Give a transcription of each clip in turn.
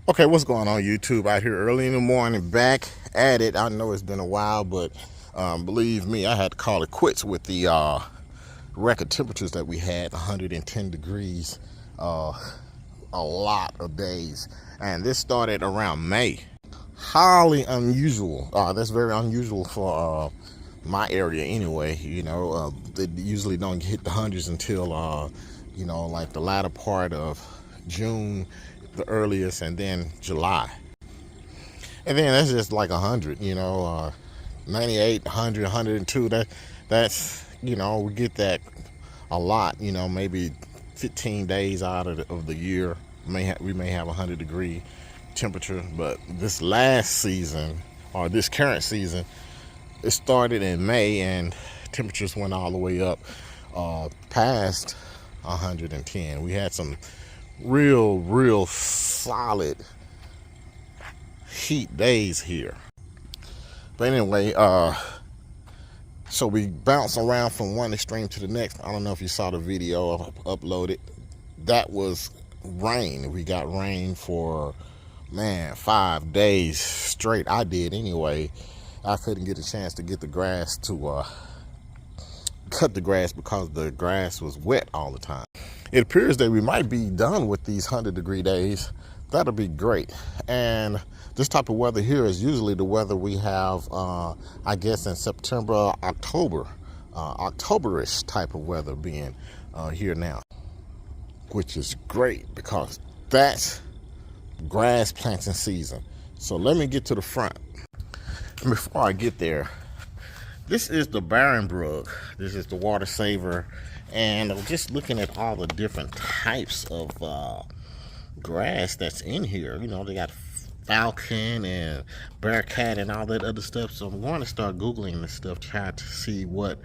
Okay, what's going on YouTube? Out here early in the morning, back at it. I know it's been a while, but believe me, I had to call it quits with the record temperatures that we had, 110 degrees, a lot of days. And this started around May. Highly unusual. That's very unusual for my area anyway. They usually don't hit the hundreds until, like the latter part of June, the earliest, and then July. And then that's just like 100, 98, 100, 102. That's, we get that a lot, maybe 15 days out of the year. We may have 100-degree temperature, but this last season, or this current season, it started in May and temperatures went all the way up past 110. We had some real solid heat days here. But anyway, so we bounce around from one extreme to the next. I don't know if you saw the video uploaded. That was rain. We got rain for 5 days straight. I did anyway. I couldn't get a chance to get the grass to cut the grass because the grass was wet all the time. It appears that we might be done with these 100-degree days. That'll be great. And this type of weather here is usually the weather we have, I guess, in September, October, October-ish type of weather being here now, which is great because that's grass planting season. So let me get to the front. Before I get there, this is the barren brook. This is the water saver. And I'm just looking at all the different types of grass that's in here. They got falcon and bearcat and all that other stuff. So I'm going to start Googling this stuff, trying to see what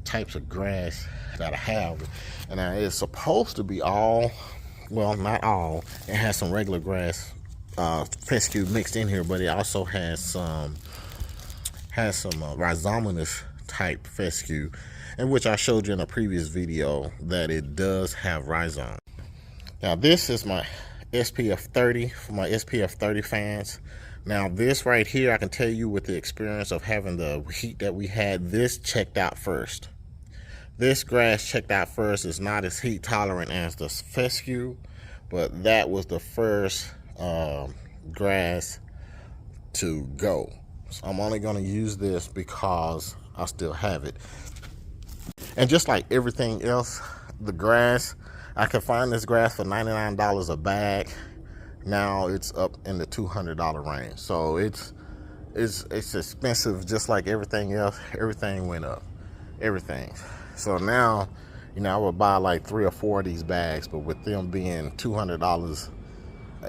types of grass that I have. And it's supposed to be all, well, not all. It has some regular grass, fescue mixed in here, but it also has some rhizomatous type fescue, in which I showed you in a previous video that it does have rhizome. Now this is my SPF 30 for my SPF 30 fans. Now this right here, I can tell you with the experience of having the heat that we had, this checked out first. This grass checked out first. It's not as heat tolerant as the fescue, but that was the first grass to go. So I'm only going to use this because I still have it. And just like everything else, the grass, I could find this grass for $99 a bag. Now it's up in the $200 range. So it's expensive, just like everything else. Everything went up. Everything. So now, I would buy like 3 or 4 of these bags, but with them being $200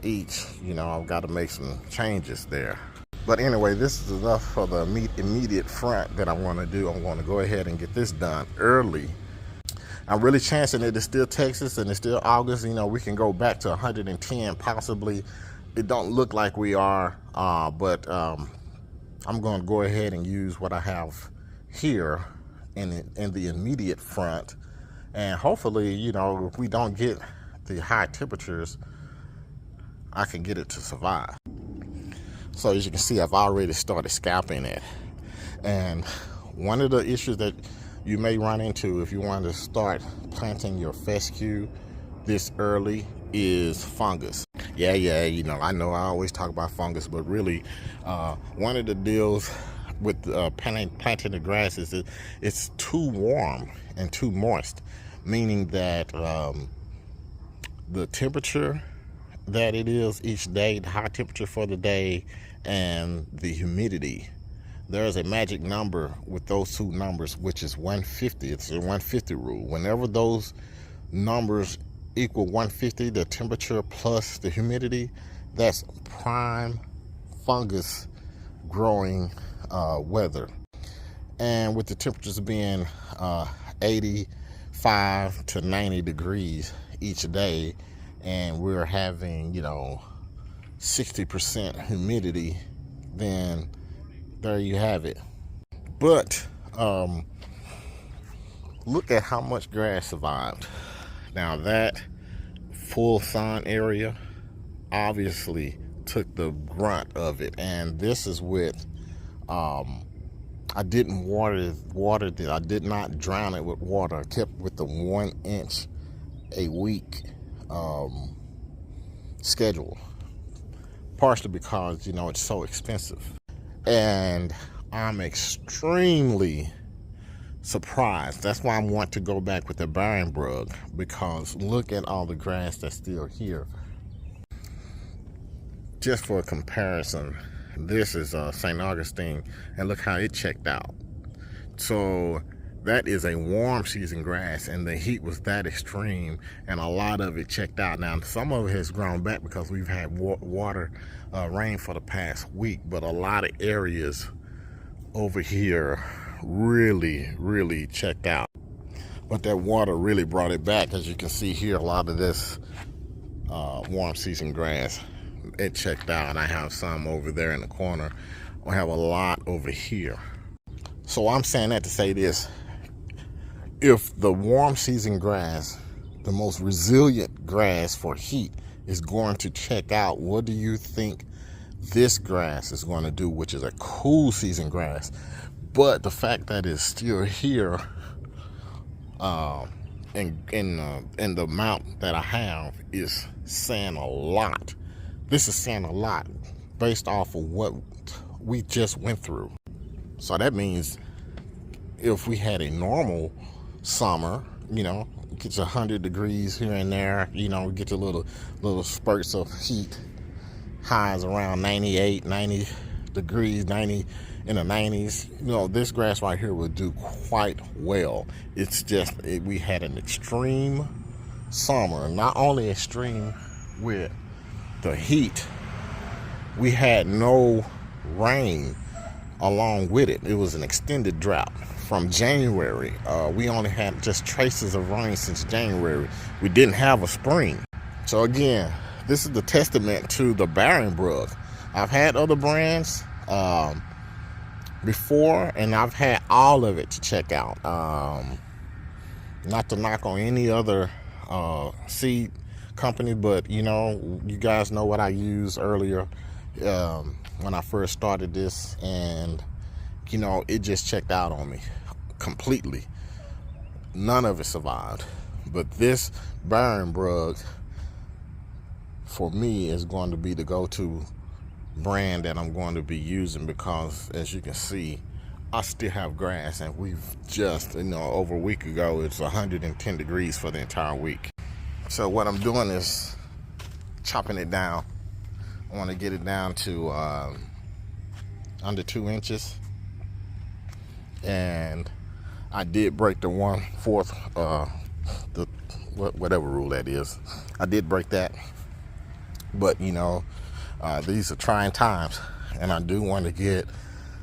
each, I've got to make some changes there. But anyway, this is enough for the immediate front that I want to do. I'm going to go ahead and get this done early. I'm really chancing it. It's still Texas and it's still August. We can go back to 110 possibly. It don't look like we are, but I'm going to go ahead and use what I have here in the immediate front. And hopefully, if we don't get the high temperatures, I can get it to survive. So as you can see, I've already started scalping it. And one of the issues that you may run into if you want to start planting your fescue this early is fungus. Yeah, I know I always talk about fungus, but really one of the deals with planting the grass is that it's too warm and too moist, meaning that the temperature that it is each day, the high temperature for the day, and the humidity. There is a magic number with those two numbers, which is 150. It's a 150 rule. Whenever those numbers equal 150, the temperature plus the humidity, that's prime fungus growing weather. And with the temperatures being 85 to 90 degrees each day, and we're having 60% humidity, then there you have it. But look at how much grass survived. Now that full sun area, obviously took the grunt of it. And this is with I didn't water it. I did not drown it with water. I kept with the 1 inch a week schedule, partially because, you know, it's so expensive. And I'm extremely surprised. That's why I want to go back with the Baron Brug, because look at all the grass that's still here. Just for a comparison, this is St. Augustine, and look how it checked out. So that is a warm season grass, and the heat was that extreme, and a lot of it checked out. Now, some of it has grown back because we've had rain for the past week, but a lot of areas over here really checked out. But that water really brought it back. As you can see here, a lot of this warm season grass, it checked out. I have some over there in the corner. I have a lot over here. So I'm saying that to say this: if the warm season grass, the most resilient grass for heat, is going to check out, what do you think this grass is going to do, which is a cool season grass? But the fact that it's still here in the amount that I have is saying a lot. This is saying a lot based off of what we just went through. So that means if we had a normal summer, you know, get you 100 degrees here and there, you know, get your little spurts of heat, highs around 98, 90 degrees, 90 in the 90s, you know, this grass right here would do quite well. It's just we had an extreme summer. Not only extreme with the heat, we had no rain along with it. It was an extended drought from January. We only had just traces of rain since January. We didn't have a spring. So again, this is the testament to the Baron Brug. I've had other brands before, and I've had all of it to check out. Not to knock on any other seed company, but you know, you guys know what I used earlier when I first started this, and you know, it just checked out on me completely. None of it survived. But this Baron Brug for me is going to be the go-to brand that I'm going to be using, because as you can see, I still have grass, and we've just, you know, over a week ago, it's 110 degrees for the entire week. So what I'm doing is chopping it down. I want to get it down to under 2 inches, and I did break the 1/4 the whatever rule that is. I did break that, but you know, these are trying times, and I do want to get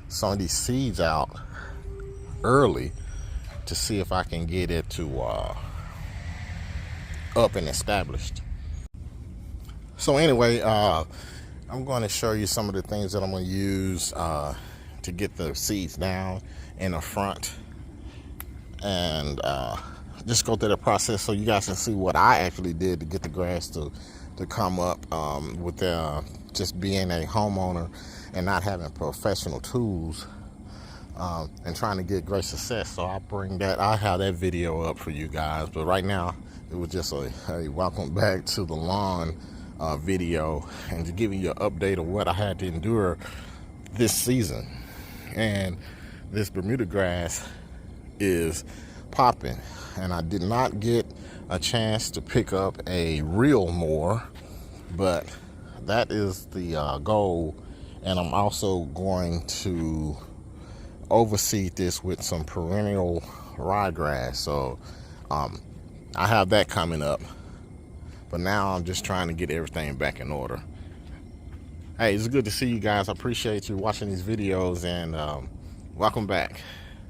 some of these seeds out early to see if I can get it to up and established. So anyway, I'm going to show you some of the things that I'm going to use to get the seeds down in the front, and just go through the process so you guys can see what I actually did to get the grass to come up with just being a homeowner and not having professional tools and trying to get great success. So I'll have that video up for you guys. But right now, it was just a welcome back to the lawn video, and to give you an update of what I had to endure this season. And this Bermuda grass is popping, and I did not get a chance to pick up a real mower, but that is the goal. And I'm also going to overseed this with some perennial ryegrass. So I have that coming up, but now I'm just trying to get everything back in order. Hey, it's good to see you guys. I appreciate you watching these videos, and welcome back.